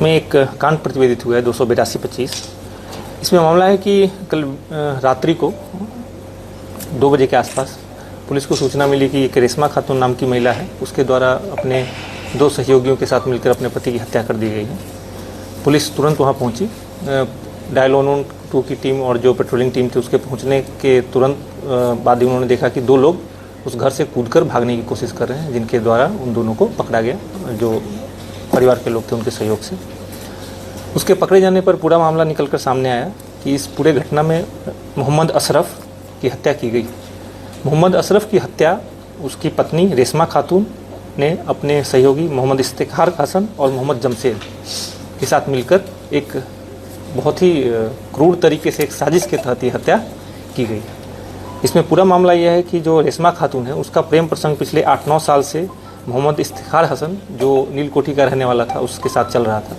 में एक कांड प्रतिवेदित हुआ है 282-25। इसमें मामला है कि कल रात्रि को 2 बजे के आसपास पुलिस को सूचना मिली कि एक रेशमा खातून नाम की महिला है, उसके द्वारा अपने 2 सहयोगियों के साथ मिलकर अपने पति की हत्या कर दी गई है। पुलिस तुरंत वहां पहुंची। डायल 112 की टीम और जो पेट्रोलिंग टीम थी उसके पहुंचने के तुरंत बाद ही उन्होंने देखा कि 2 लोग उस घर से कूदकर भागने की कोशिश कर रहे हैं, जिनके द्वारा उन दोनों को पकड़ा गया, जो परिवार के लोग थे उनके सहयोग से। उसके पकड़े जाने पर पूरा मामला निकलकर सामने आया कि इस पूरे घटना में मोहम्मद अशरफ की हत्या की गई। मोहम्मद अशरफ की हत्या उसकी पत्नी रेशमा खातून ने अपने सहयोगी मोहम्मद इफ्तिखार हसन और मोहम्मद जमशेद के साथ मिलकर एक बहुत ही क्रूर तरीके से एक साजिश के तहत ये हत्या की गई। इसमें पूरा मामला यह है कि जो रेशमा खातून है उसका प्रेम प्रसंग पिछले 8-9 साल से मोहम्मद इफ्तिखार हसन, जो नीलकोठी का रहने वाला था, उसके साथ चल रहा था।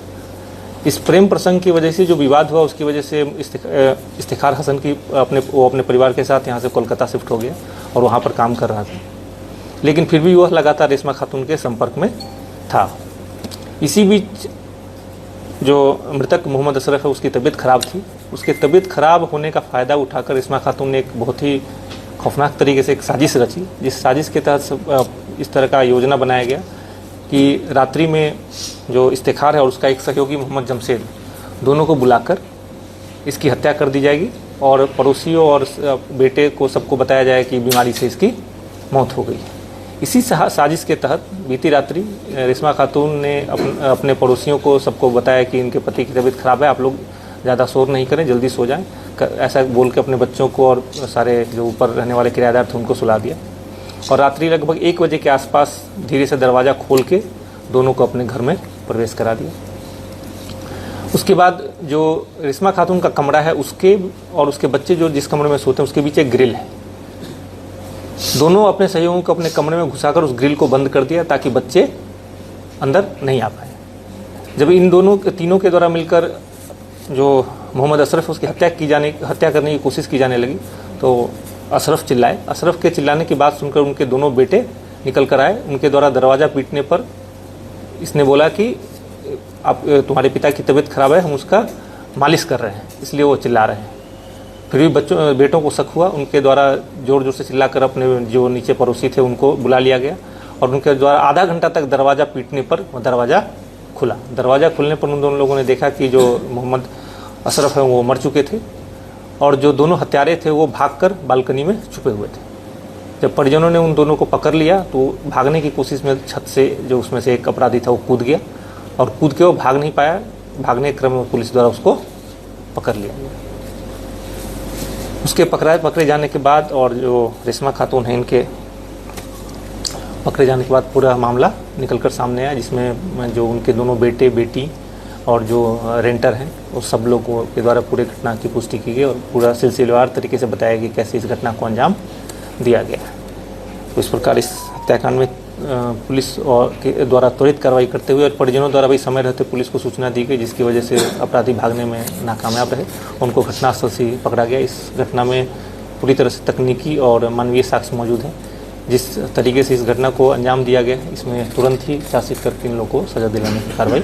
इस प्रेम प्रसंग की वजह से जो विवाद हुआ, उसकी वजह से इफ्तिखार हसन की वो अपने परिवार के साथ यहाँ से कोलकाता शिफ्ट हो गया और वहाँ पर काम कर रहा था, लेकिन फिर भी वह लगातार रेशमा खातून के संपर्क में था। इसी बीच जो मृतक मोहम्मद अशरफ है उसकी तबीयत खराब थी। उसके तबीयत खराब होने का फ़ायदा उठाकर रेशमा खातून ने एक बहुत ही खौफनाक तरीके से एक साजिश रची, जिस साजिश के तहत इस तरह का योजना बनाया गया कि रात्रि में जो इफ्तिखार है और उसका एक सहयोगी मोहम्मद जमशेद, दोनों को बुलाकर इसकी हत्या कर दी जाएगी और पड़ोसियों और बेटे को सबको बताया जाए कि बीमारी से इसकी मौत हो गई। इसी साजिश के तहत बीती रात्रि रेशमा खातून ने अपने पड़ोसियों को सबको बताया कि इनके पति की तबीयत खराब है, आप लोग ज़्यादा शोर नहीं करें, जल्दी सो जाएं। ऐसा बोल के अपने बच्चों को और सारे जो ऊपर रहने वाले किराएदार थे उनको सुला दिया और रात्रि लगभग 1 बजे के आसपास धीरे से दरवाज़ा खोल के दोनों को अपने घर में प्रवेश करा दिया। उसके बाद जो रेशमा खातून का कमरा है, उसके और उसके बच्चे जो जिस कमरे में सोते हैं उसके बीच एक ग्रिल है। दोनों अपने सहयोगियों को अपने कमरे में घुसाकर उस ग्रिल को बंद कर दिया ताकि बच्चे अंदर नहीं आ पाए। जब इन तीनों के द्वारा मिलकर जो मोहम्मद अशरफ उसकी हत्या करने की कोशिश की जाने लगी तो अशरफ चिल्लाए। अशरफ के चिल्लाने की बात सुनकर उनके दोनों बेटे निकल कर आए। उनके द्वारा दरवाज़ा पीटने पर इसने बोला कि आप तुम्हारे पिता की तबीयत खराब है, हम उसका मालिश कर रहे हैं, इसलिए वो चिल्ला रहे हैं। फिर भी बेटों को शक हुआ। उनके द्वारा ज़ोर ज़ोर से चिल्लाकर अपने जो नीचे पड़ोसी थे उनको बुला लिया गया और उनके द्वारा आधा घंटा तक दरवाज़ा पीटने पर वो दरवाज़ा खुला। दरवाज़ा खुलने पर उन दोनों लोगों ने देखा कि जो मोहम्मद अशरफ है वो मर चुके थे और जो दोनों हत्यारे थे वो भागकर बालकनी में छुपे हुए थे। जब परिजनों ने उन दोनों को पकड़ लिया तो भागने की कोशिश में छत से जो उसमें से एक अपराधी था वो कूद गया और कूद के वो भाग नहीं पाया। भागने के क्रम में पुलिस द्वारा उसको पकड़ लिया गया। उसके पकड़े जाने के बाद और जो रेशमा खातून है इनके पकड़े जाने के बाद पूरा मामला निकलकर सामने आया, जिसमें जो उनके दोनों बेटे बेटी और जो रेंटर हैं वो सब लोगों के द्वारा पूरे घटना की पुष्टि की गई और पूरा सिलसिलेवार तरीके से बताया कि कैसे इस घटना को अंजाम दिया गया। तो इस प्रकार इस हत्याकांड में पुलिस के द्वारा त्वरित कार्रवाई करते हुए और परिजनों द्वारा भी समय रहते पुलिस को सूचना दी गई, जिसकी वजह से अपराधी भागने में नाकामयाब रहे। उनको घटनास्थल से पकड़ा गया। इस घटना में पूरी तरह से तकनीकी और मानवीय साक्ष्य मौजूद हैं। जिस तरीके से इस घटना को अंजाम दिया गया है, इसमें तुरंत ही चार्जशीट करके इन लोगों को सजा दिलाने की कार्रवाई